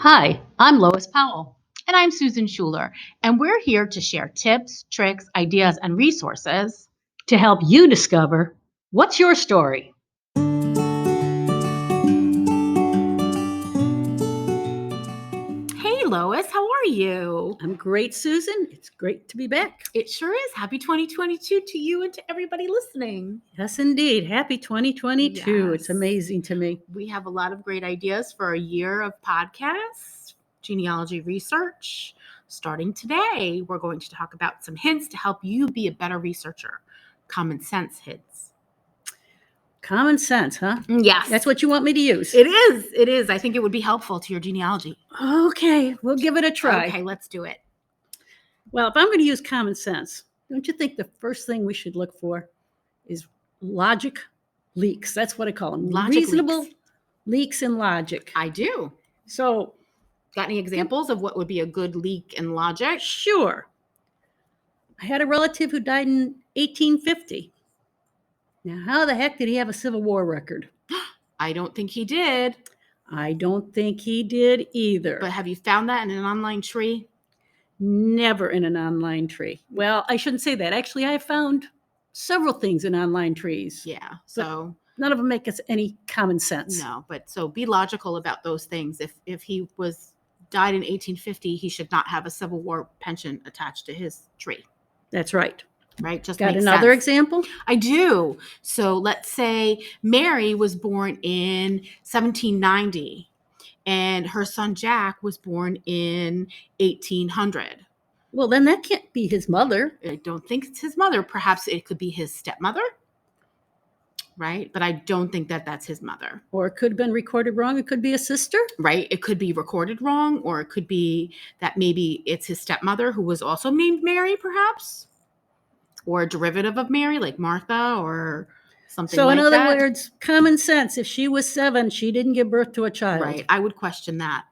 Hi, I'm Lois Powell. And I'm Susan Schuler, and we're here to share tips, tricks, ideas, and resources to help you discover what's your story. Hey, Lois, how are you? I'm great, Susan. It's great to be back. It sure is. Happy 2022 to you and to everybody listening. Yes, indeed. Happy 2022. It's Yes. amazing to me. We have a lot of great ideas for a year of podcasts, genealogy research. Starting today, we're going to talk about some hints to help you be a better researcher. Common sense hints. Common sense, huh? Yes. That's what you want me to use. It is. It is. I think it would be helpful to your genealogy. Okay, we'll give it a try. Okay, let's do it. Well, if I'm going to use common sense, don't you think the first thing we should look for is logic leaks? That's what I call them. Logic Reasonable leaks. leaks in logic. I do. So, Got any examples of what would be a good leak in logic? sure. I had a relative who died in 1850. Now, how the heck did he have a Civil War record? I don't think he did. I don't think he did either. But have you found that in an online tree? Never in an online tree. Well, I shouldn't say that. Actually, I found several things in online trees. Yeah. So None of them make us any common sense. no, but so be logical about those things. If he died in 1850, he should not have a Civil War pension attached to his tree. That's right. Right? Just Got makes another sense. example? I do. So let's say Mary was born in 1790 and her son Jack was born in 1800. Well, then that can't be his mother. I don't think it's his mother. Perhaps it could be his stepmother, right? But I don't think that that's his mother, Or it could have been recorded wrong. It could be a sister. right? It could be recorded wrong, or it could be that maybe it's his stepmother who was also named Mary, perhaps, or a derivative of Mary, like Martha or something So, like in other that. words, common sense. If she was 7, she didn't give birth to a child. Right. I would question that.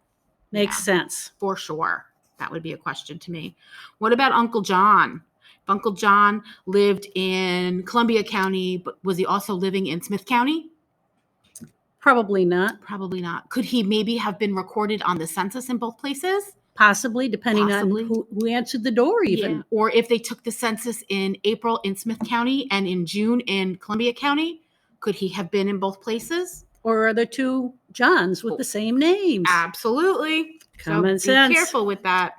Makes Yeah, sense. for sure. That would be a question to me. What about Uncle John? If Uncle John lived in Columbia County, but was he also living in Smith County? Probably not. Probably not. Could he maybe have been recorded on the census in both places? Possibly, depending Possibly. on who answered the door, even. Yeah. Or if they took the census in April in Smith County and in June in Columbia County, could he have been in both places? Or are there two Johns with the same names? Absolutely. Common so sense. Be careful with that.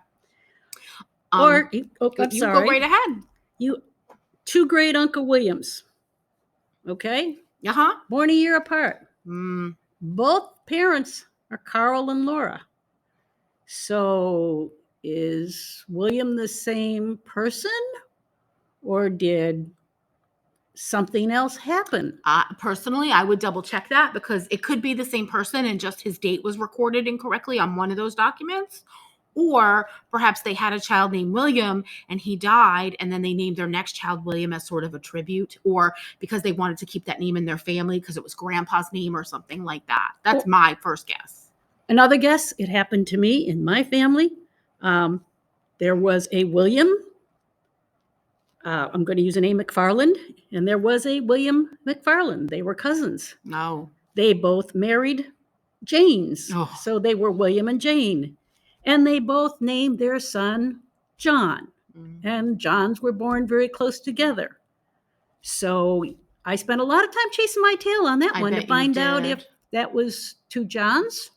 I'm you sorry. go right ahead. Two great Uncle Williams. Okay? Uh-huh. Born a year apart. Mm. Both parents are Carl and Laura. So is William the same person? Or did something else happen? Personally, I would double check that because it could be the same person and just his date was recorded incorrectly on one of those documents. Or perhaps they had a child named William and he died and then they named their next child William as sort of a tribute, or because they wanted to keep that name in their family because it was grandpa's name or something like that. That's my first guess. Another guess, it happened to me in my family. There was a William. I'm going to use a name, McFarland, and there was a William McFarland. They were cousins. No. They both married Janes. Oh. So they were William and Jane. And they both named their son John. Mm-hmm. And Johns were born very close together. So I spent a lot of time chasing my tail on that one to find out if that was two Johns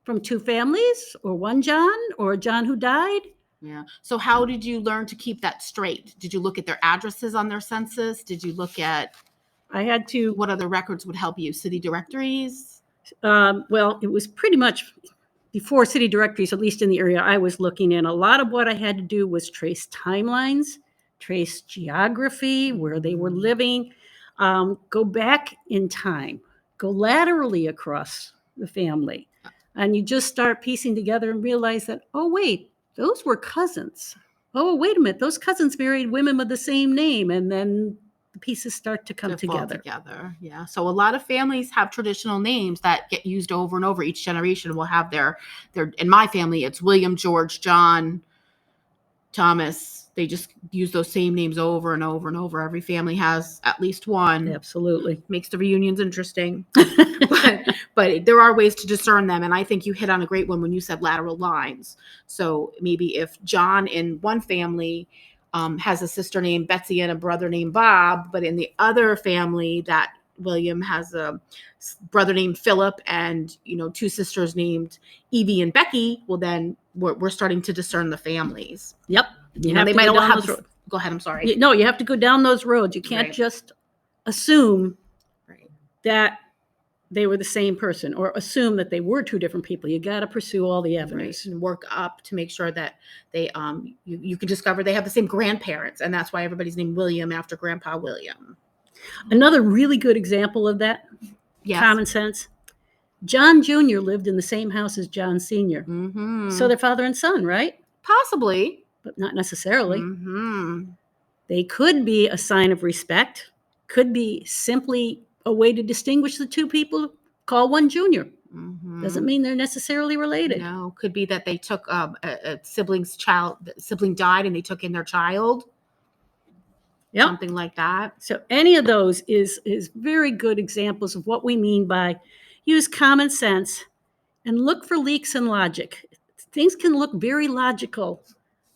from two families, or one John, or a John who died. Yeah. So how did you learn to keep that straight? Did you look at their addresses on their census? Did you look at what other records would help you? City directories? Well, it was pretty much before city directories, at least in the area I was looking in. A lot of what I had to do was trace timelines, trace geography, where they were living, go back in time, go laterally across the family. And you just start piecing together and realize that, oh, wait, those were cousins. Oh, wait a minute, those cousins married women with the same name. And then the pieces start to come together. Yeah. So a lot of families have traditional names that get used over and over. Each generation will have their in my family, it's William, George, John, Thomas. They just use those same names over and over and over. Every family has at least one. Absolutely. Makes the reunions interesting. But But there are ways to discern them. And I think you hit on a great one when you said lateral lines. So maybe if John in one family has a sister named Betsy and a brother named Bob, but in the other family that William has a brother named Philip and, two sisters named Evie and Becky, well, then we're starting to discern the families. Yep. They might all have go ahead. I'm sorry. No, you have to go down those roads. You can't just assume that they were the same person or assume that they were two different people. You got to pursue all the avenues and work up to make sure that they you can discover they have the same grandparents, and that's why everybody's named William after Grandpa William. Another really good example of that, common sense. John Jr. lived in the same house as John Sr. Mm-hmm. So they're father and son, right? Possibly. But not necessarily. Mm-hmm. They could be a sign of respect, could be simply a way to distinguish the two people, call one Junior. Mm-hmm. Doesn't mean they're necessarily related. No, could be that they took a sibling's child, the sibling died and they took in their child. Yep. Something like that. So any of those is very good examples of what we mean by use common sense and look for leaks in logic. Things can look very logical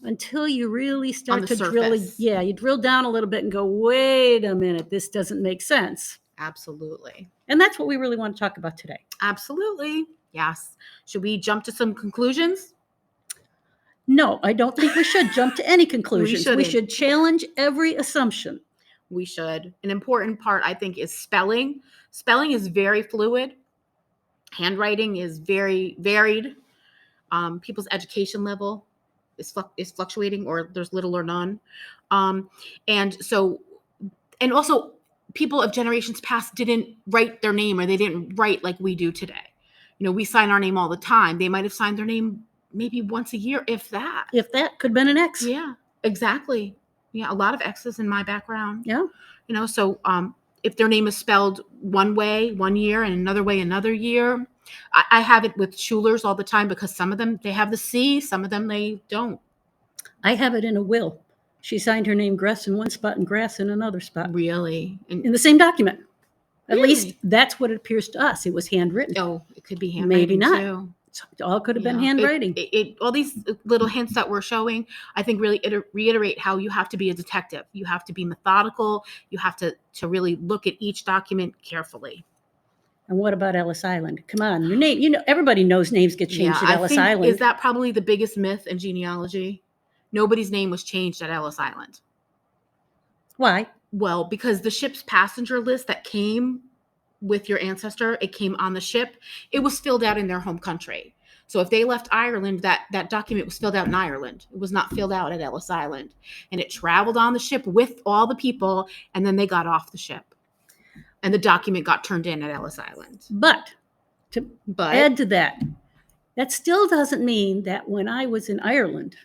until you really start to drill. Yeah, you drill down a little bit and go, wait a minute, this doesn't make sense. Absolutely. And that's what we really want to talk about today. Absolutely. Yes. Should we jump to some conclusions? No, I don't think we should jump to any conclusions. We should challenge every assumption. We should. An important part, I think, is spelling. Spelling is very fluid. Handwriting is very varied. People's education level is fluctuating, or there's little or none. And also people of generations past didn't write their name, or they didn't write like we do today. We sign our name all the time. They might have signed their name maybe once a year, if that. If that could have been an X. Yeah, exactly. Yeah, a lot of X's in my background. Yeah. So if their name is spelled one way one year and another way another year, I have it with Schulers all the time because some of them, they have the C, some of them they don't. I have it in a will. She signed her name Gress in one spot and Grass in another spot. Really? In the same document. At least that's what it appears to us. It was handwritten. Oh, it could be handwriting. Maybe not. Too. It all could have been handwriting. All these little hints that we're showing, I think, really reiterate how you have to be a detective. You have to be methodical. You have to really look at each document carefully. And what about Ellis Island? Come on, your name. Everybody knows names get changed at Ellis Island. Is that probably the biggest myth in genealogy? Nobody's name was changed at Ellis Island. Why? Well, because the ship's passenger list that came with your ancestor, it came on the ship. It was filled out in their home country. So if they left Ireland, that document was filled out in Ireland. It was not filled out at Ellis Island. And it traveled on the ship with all the people, and then they got off the ship. And the document got turned in at Ellis Island. But to add to that still doesn't mean that when I was in Ireland,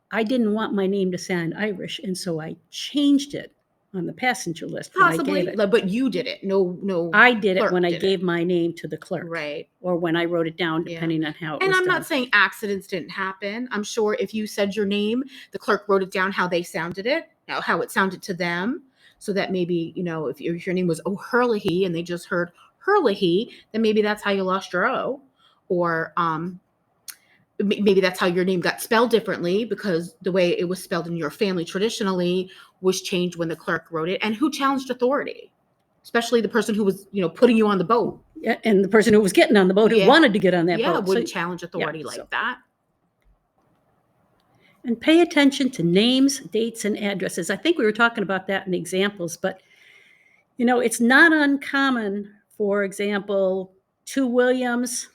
I didn't want my name to sound Irish, and so I changed it on the passenger list. Possibly, but you did it. No. I did it when I gave my name to the clerk. Right. Or when I wrote it down, depending on how it was done. And I'm done. not saying accidents didn't happen. I'm sure if you said your name, the clerk wrote it down how they sounded it, how it sounded to them. So that maybe, if your name was O'Hurley and they just heard Hurley, then maybe that's how you lost your O. Or maybe that's how your name got spelled differently because the way it was spelled in your family traditionally was changed when the clerk wrote it. And who challenged authority? Especially the person who was, putting you on the boat. Yeah, and the person who was getting on the boat who wanted to get on that boat. Yeah, wouldn't challenge authority that. And pay attention to names, dates, and addresses. I think we were talking about that in the examples, but, it's not uncommon, for example, two Williams,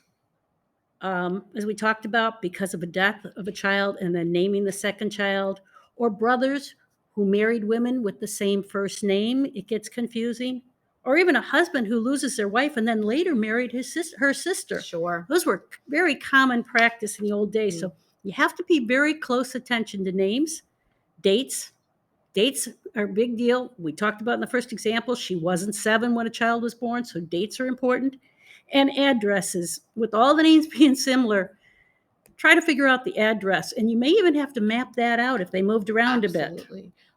as we talked about, because of a death of a child and then naming the second child, or brothers who married women with the same first name. It gets confusing. Or even a husband who loses their wife and then later married her sister. Sure. Those were very common practice in the old days. So you have to pay very close attention to names, dates. Dates are a big deal. We talked about in the first example, she wasn't 7 when a child was born, so dates are important. And addresses. With all the names being similar, try to figure out the address. And you may even have to map that out if they moved around a bit.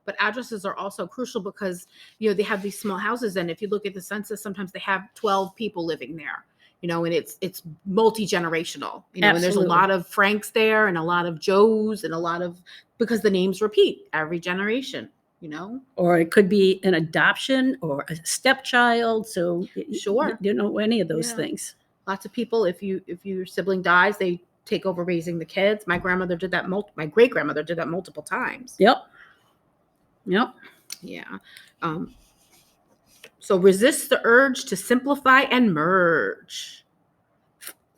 But addresses are also crucial because, they have these small houses. And if you look at the census, sometimes they have 12 people living there, and it's multi-generational, and there's a Absolutely. lot of Franks there and a lot of Joes and because the names repeat every generation, Or it could be an adoption or a stepchild. So Sure. you don't know any of those Yeah. things. Lots of people, if your sibling dies, they take over raising the kids. My grandmother did that. My great grandmother did that multiple times. Yep. Yeah. So resist the urge to simplify and merge.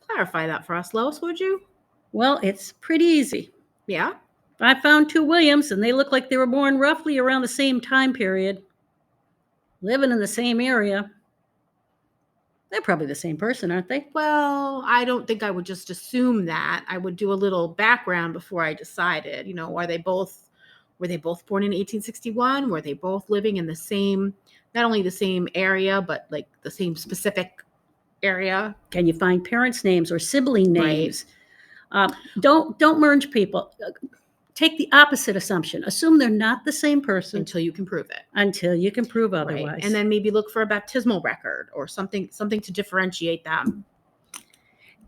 Clarify that for us, Lois, would you? Well, it's pretty easy. Yeah. I found two Williams, and they look like they were born roughly around the same time period, living in the same area. They're probably the same person, aren't they? Well, I don't think I would just assume that. I would do a little background before I decided. Were they both born in 1861? Were they both living in the same, not only the same area, but like the same specific area? Can you find parents' names or sibling names? Right. Don't merge people. Take the opposite assumption. Assume they're not the same person until you can prove it. Until you can prove otherwise. Right. And then maybe look for a baptismal record or something to differentiate them.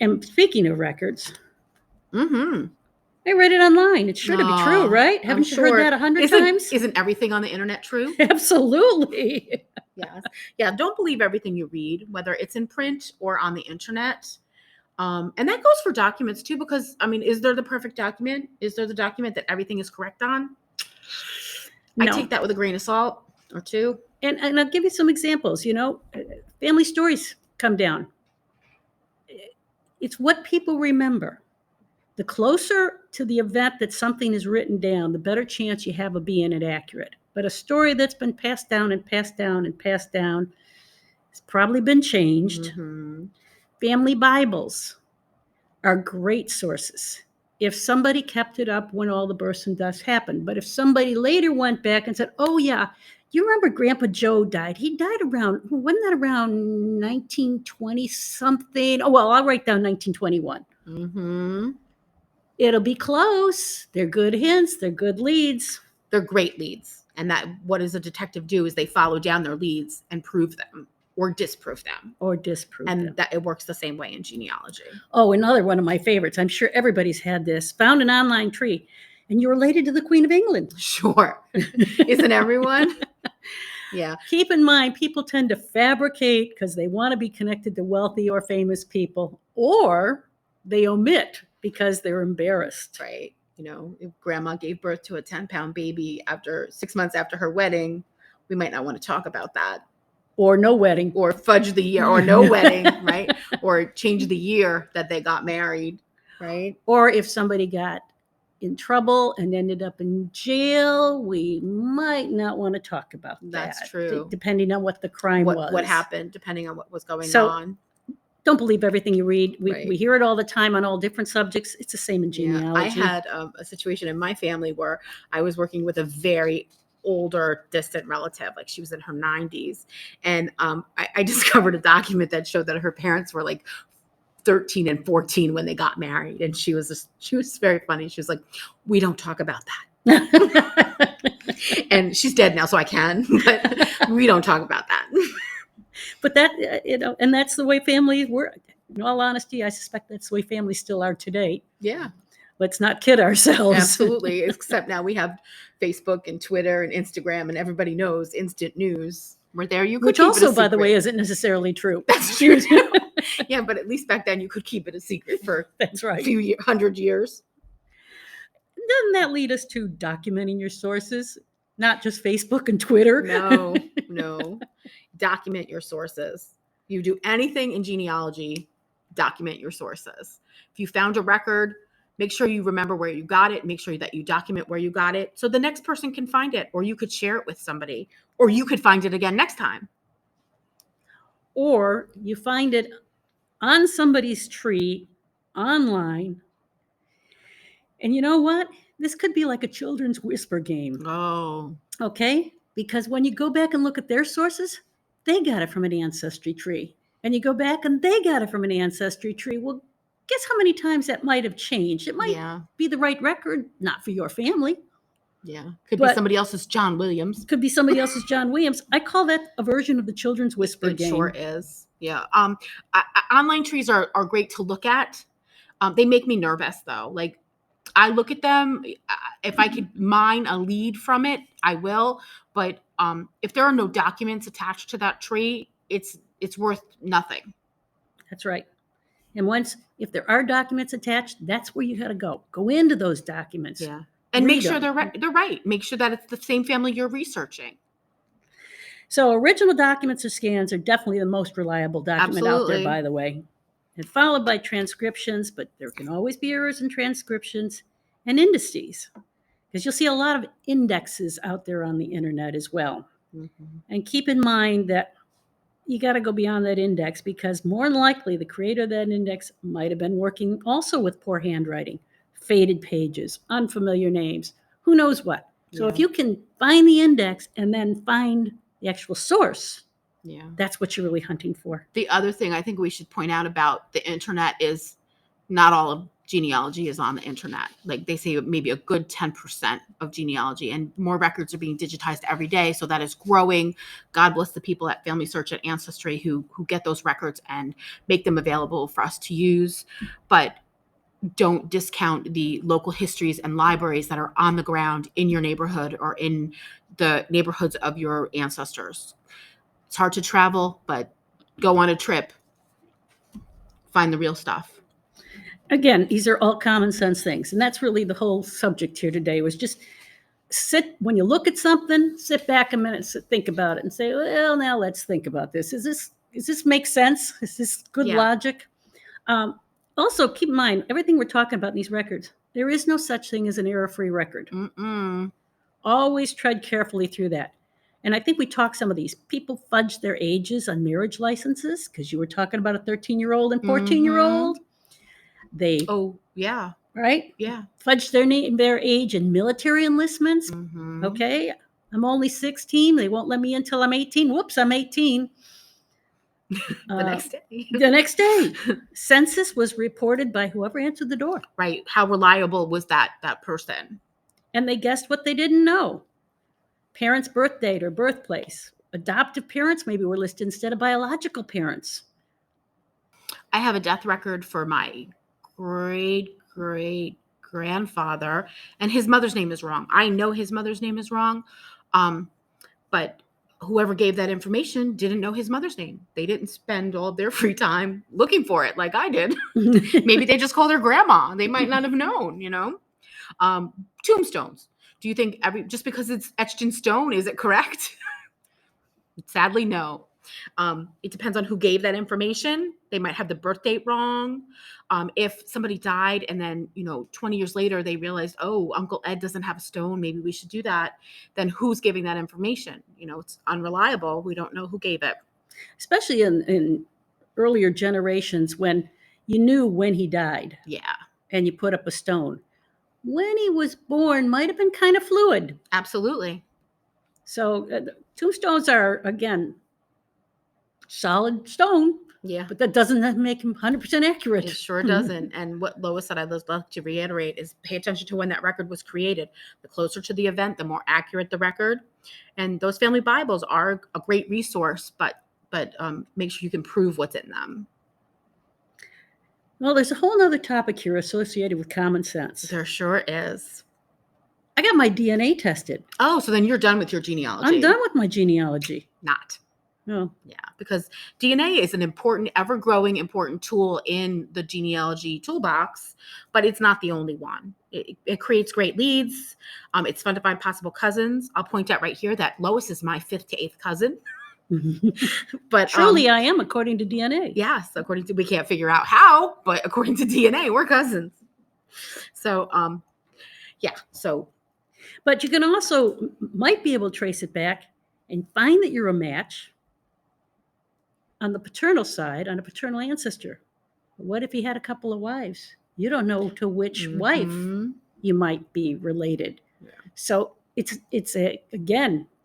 And speaking of records, mm-hmm. I read it online. It's sure to be true, right? Haven't you heard that 100 times? Isn't everything on the internet true? Absolutely. Yes. Yeah. Don't believe everything you read, whether it's in print or on the internet. And that goes for documents too, because is there the perfect document? Is there the document that everything is correct on? No. I take that with a grain of salt or two. And I'll give you some examples. Family stories come down. It's what people remember. The closer to the event that something is written down, the better chance you have of being inaccurate. But a story that's been passed down and passed down and passed down has probably been changed. Mm-hmm. Family Bibles are great sources if somebody kept it up when all the births and deaths happened. But if somebody later went back and said, oh, yeah, you remember Grandpa Joe died? He died wasn't that around 1920 something? Oh, well, I'll write down 1921. Mm-hmm. It'll be close. They're good hints. They're good leads. They're great leads. And what does a detective do is they follow down their leads and prove them. Or disprove them. And that it works the same way in genealogy. Oh, another one of my favorites. I'm sure everybody's had this. Found an online tree, and you're related to the Queen of England. Sure. Isn't everyone? Yeah. Keep in mind, people tend to fabricate because they want to be connected to wealthy or famous people, or they omit because they're embarrassed. Right. If grandma gave birth to a 10-pound baby 6 months after her wedding, we might not want to talk about that. Or no wedding. Or fudge the year, or no wedding, right? Or change the year that they got married, right? Or if somebody got in trouble and ended up in jail, we might not want to talk about that. That's true. Depending on what the crime was. What happened, depending on what was going on. Don't believe everything you read. We hear it all the time on all different subjects. It's the same in genealogy. I had a situation in my family where I was working with a very older distant relative, like she was in her 90s, and I discovered a document that showed that her parents were like 13 and 14 when they got married, and she was very funny. She was like, we don't talk about that. And she's dead now, so I can, but we don't talk about that. But that and that's the way families work. In all honesty, I suspect that's the way families still are today. Yeah. Let's not kid ourselves. Absolutely. Except now we have Facebook and Twitter and Instagram, and everybody knows instant news. Which also, by the way, isn't necessarily true. That's true. Yeah, but at least back then you could keep it a secret for that's right. a few 100 years. Doesn't that lead us to documenting your sources? Not just Facebook and Twitter? No. Document your sources. You do anything in genealogy, document your sources. If you found a record, make sure you remember where you got it. Make sure that you document where you got it so the next person can find it, or you could share it with somebody, or you could find it again next time. Or you find it on somebody's tree online. And you know what? This could be like a children's whisper game. Oh. Okay? Because when you go back and look at their sources, they got it from an ancestry tree. And you go back and they got it from an ancestry tree. Well, guess how many times that might have changed? It might be the right record, not for your family. Yeah. Could be But- somebody else's John Williams. Could be somebody else's John Williams. I call that a version of the children's whisper It game. sure is. Yeah. Online trees are great to look at. They make me nervous though. Like I look at them. If I could mine a lead from it, I will. But if there are no documents attached to that tree, it's worth nothing. That's right. And if there are documents attached, that's where you got to go. Go into those documents. Yeah. And make Read sure them. they're right. Make sure that it's the same family you're researching. So original documents or scans are definitely the most reliable document out Absolutely. there, by the way. And followed by transcriptions, but there can always be errors in transcriptions and indices. Because you'll see a lot of indexes out there on the internet as well. Mm-hmm. And keep in mind that you got to go beyond that index because more than likely the creator of that index might have been working also with poor handwriting, faded pages, unfamiliar names, who knows what. So if Yeah. you can find the index and then find the actual source, Yeah. that's what you're really hunting for. The other thing I think we should point out about the internet is not all of genealogy is on the internet. Like they say maybe a good 10% of genealogy, and more records are being digitized every day. So that is growing. God bless the people at Family Search and Ancestry who get those records and make them available for us to use. But don't discount the local histories and libraries that are on the ground in your neighborhood or in the neighborhoods of your ancestors. It's hard to travel, but go on a trip, find the real stuff. Again, these are all common sense things. And that's really the whole subject here today was just when you look at something, sit back a minute, think about it and say, well, now let's think about this. Does this make sense? Is this good Yeah. logic? Also, keep in mind, everything we're talking about in these records, there is no such thing as an error-free record. Mm-mm. Always tread carefully through that. And I think we talked some of these. People fudge their ages on marriage licenses because you were talking about a 13-year-old and 14-year-old. They, Oh, yeah. right? Yeah. Fudge their age in military enlistments. Mm-hmm. Okay, I'm only 16. They won't let me in until I'm 18. Whoops, I'm 18. The next day. The next day, census was reported by whoever answered the door. Right. How reliable was that person? And they guessed what they didn't know. Parents' birth date or birthplace. Adoptive parents maybe were listed instead of biological parents. I have a death record for my great grandfather, and his mother's name is wrong. I know his mother's name is wrong, but whoever gave that information didn't know his mother's name. They didn't spend all of their free time looking for it like I did. Maybe they just called her grandma. They might not have known, Tombstones. Do you think just because it's etched in stone, is it correct? Sadly, no. It depends on who gave that information. They might have the birth date wrong. If somebody died and then, 20 years later, they realized, oh, Uncle Ed doesn't have a stone, maybe we should do that. Then who's giving that information? It's unreliable. We don't know who gave it. Especially in earlier generations when you knew when he died. Yeah. And you put up a stone. When he was born might have been kind of fluid. Absolutely. So tombstones are, again, solid stone. Yeah. But that doesn't make him 100% accurate. It sure doesn't. And what Lois said, I'd love to reiterate, is pay attention to when that record was created. The closer to the event, the more accurate the record. And those family Bibles are a great resource, but make sure you can prove what's in them. Well, there's a whole other topic here associated with common sense. There sure is. I got my DNA tested. Oh, so then you're done with your genealogy. I'm done with my genealogy. Not. No. Yeah, because DNA is an important, ever-growing, important tool in the genealogy toolbox, but it's not the only one. It creates great leads. It's fun to find possible cousins. I'll point out right here that Lois is my 5th to 8th cousin. But truly, I am, according to DNA. Yes, we can't figure out how, but according to DNA, we're cousins. So, yeah. So, but you can also might be able to trace it back and find that you're a match on the paternal side, on a paternal ancestor. What if he had a couple of wives? You don't know to which wife you might be related. Yeah. So it's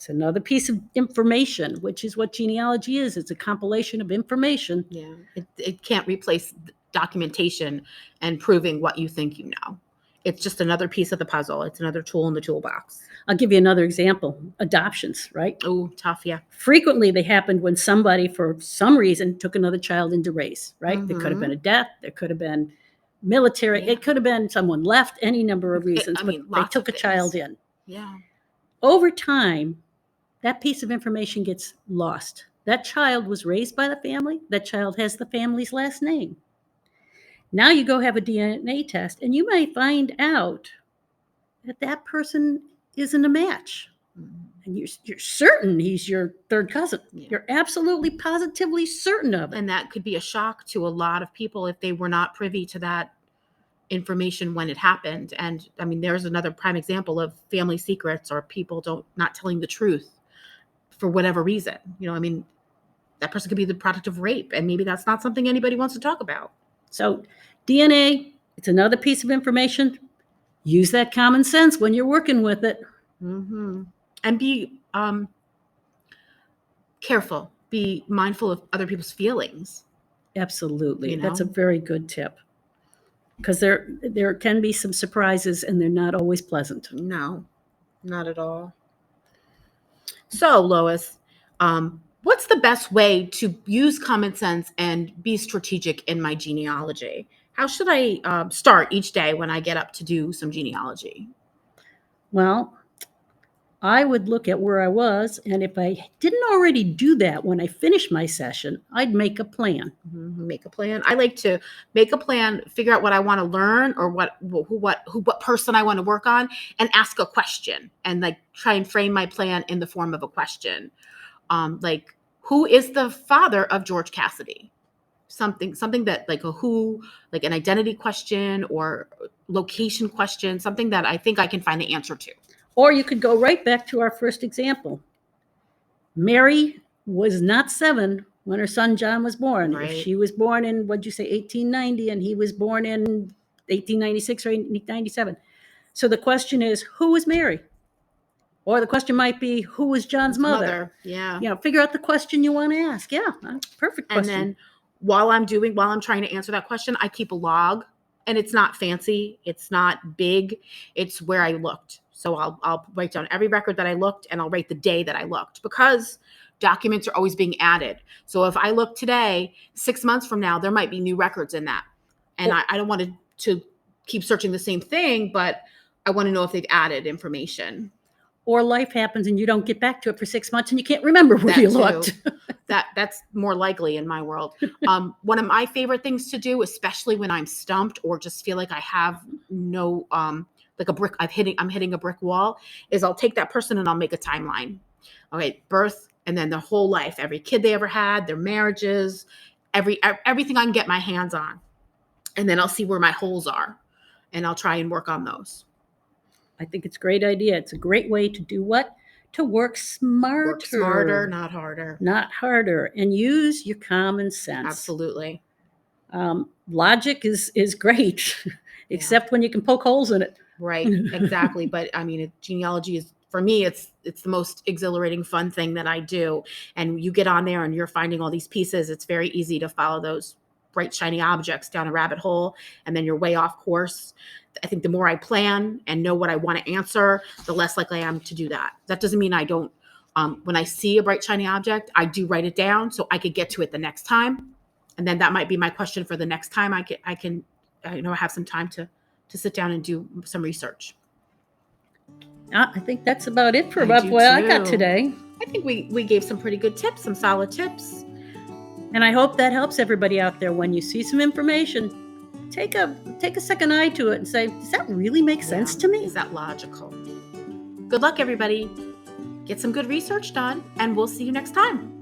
another piece of information, which is what genealogy is. It's a compilation of information. Yeah, it can't replace documentation and proving what you think you know. it's just another piece of the puzzle. It's another tool in the toolbox. I'll give you another example. Adoptions, right? Oh, tough. Yeah. Frequently, they happened when somebody, for some reason, took another child into raise, right? There could have been a death. There could have been military. Yeah. It could have been someone left, any number of reasons, but they lots took of a child things. in. Yeah. Over time, that piece of information gets lost. That child was raised by the family. That child has the family's last name. Now you go have a DNA test, and you may find out that that person isn't a match. And you're certain he's your third cousin. Yeah. You're absolutely positively certain of it. And that could be a shock to a lot of people if they were not privy to that information when it happened. And I mean, there's another prime example of family secrets or people not telling the truth for whatever reason. You know, I mean, that person could be the product of rape, and maybe that's not something anybody wants to talk about. So DNA, it's another piece of information. Use that common sense when you're working with it. Mm-hmm. And be careful. Be mindful of other people's feelings. Absolutely. You know? That's a very good tip. Because there can be some surprises, and they're not always pleasant. No, not at all. So, Lois, what's the best way to use common sense and be strategic in my genealogy? How should I start each day when I get up to do some genealogy? Well, I would look at where I was, and if I didn't already do that when I finished my session, I'd make a plan. Mm-hmm. Make a plan. I like to make a plan, figure out what I want to learn or what person I want to work on, and ask a question and like try and frame my plan in the form of a question. Like, who is the father of George Cassidy? Something that like like an identity question or location question, something that I think I can find the answer to. Or you could go right back to our first example. Mary was not 7 when her son John was born. Right. If she was born in, what'd you say, 1890, and he was born in 1896 or 1897. So the question is, who was Mary? Or the question might be, who was John's mother? Yeah. You know, figure out the question you want to ask. Yeah, perfect question. And then while I'm trying to answer that question, I keep a log, and it's not fancy. It's not big. It's where I looked. So I'll write down every record that I looked, and I'll write the day that I looked, because documents are always being added. So if I look today, 6 months from now, there might be new records in that. And I don't want to keep searching the same thing, but I want to know if they've added information. Or life happens and you don't get back to it for 6 months and you can't remember where you looked. That's more likely in my world. One of my favorite things to do, especially when I'm stumped or just feel like I have no like a brick, I'm hitting a brick wall, is I'll take that person and I'll make a timeline. Okay, birth, and then their whole life, every kid they ever had, their marriages, everything I can get my hands on. And then I'll see where my holes are, and I'll try and work on those. I think it's a great idea. It's a great way to do what? To work smarter. Work smarter, not harder. Not harder. And use your common sense. Absolutely. Logic is great, except when you can poke holes in it. Right, exactly. But I mean, genealogy is, for me, it's the most exhilarating, fun thing that I do. And you get on there and you're finding all these pieces. It's very easy to follow those bright, shiny objects down a rabbit hole, and then you're way off course. I think the more I plan and know what I want to answer, the less likely I am to do that. That doesn't mean I don't, when I see a bright, shiny object, I do write it down so I could get to it the next time. And then that might be my question for the next time I have some time to sit down and do some research. I think that's about it for what I got today. I think we gave some pretty good tips, some solid tips. And I hope that helps everybody out there. When you see some information, take a second eye to it and say, does that really make sense to me? Is that logical? Good luck, everybody. Get some good research done, and we'll see you next time.